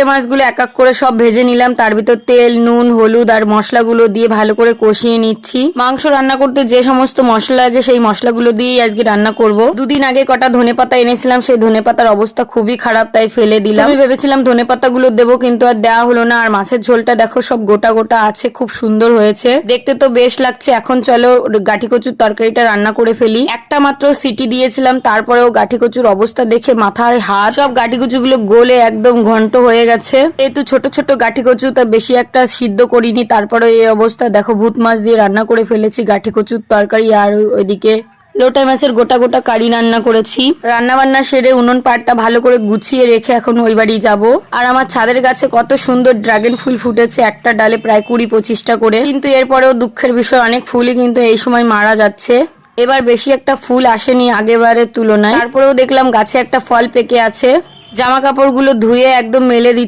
লোটে মাছগুলো এক এক করে সব ভেজে নিলাম, তার ভিতর তেল, নুন, হলুদ আর মশলাগুলো দিয়ে ভালো করে কষিয়ে নিচ্ছি। মাংস রান্না করতে যে সমস্ত মশলা লাগে সেই মশলাগুলো দিয়েই আজকে রান্না করব। দুদিন আগে কটা ধনেপাতা এনেছিলাম, সেই ধনেপাতার অবস্থা খুবই খারাপ, তাই ফেলে দিলাম। আমি ভেবেছিলাম ধনেপাতাগুলো দেবো, কিন্তু আর দেওয়া হলো না। আর মাছের ঝোলটা দেখো সব গোটা গোটা আছে, খুব সুন্দর হয়েছে, দেখতে তো বেশ লাগছে। এখন চলো গাঠি কচুর তরকারিটা রান্না করে ফেলি। একটা মাত্র সিটি দিয়েছিলাম, তারপরেও গাঠি কচুর অবস্থা দেখে মাথায় হাত, সব গাঠি কচুগুলো গলে একদম ঘন্ট হয়ে গেছে। যেহেতু ছোট ছোট গাঠি কচু, তা বেশি একটা সিদ্ধ করিনি, তারপরে এই অবস্থা। দেখো ভূত মাছ দিয়ে রান্না করে ফেলেছি গাঠি কচুর তরকারি, আর ওইদিকে লোটা মাছের গোটা গোটা কারি রান্না করেছি। রান্না বান্না সেরে উনুন পাড়টা ভালো করে গুছিয়ে রেখে এখন ওই বাড়ি যাব। আর আমার ছাদের গাছে কত সুন্দর ড্রাগন ফুল ফুটেছে, একটা ডালে প্রায় 20-25টা করে। কিন্তু এরপরেও দুঃখের বিষয়, অনেক ফুলই কিন্তু এই সময় মারা যাচ্ছে। এবার বেশি একটা ফুল আসেনি আগেবারের তুলনায়। তারপরেও দেখলাম গাছে একটা ফল পেকে আছে। জামা কাপড়গুলো ধুয়ে একদম মেলে দিচ্ছি।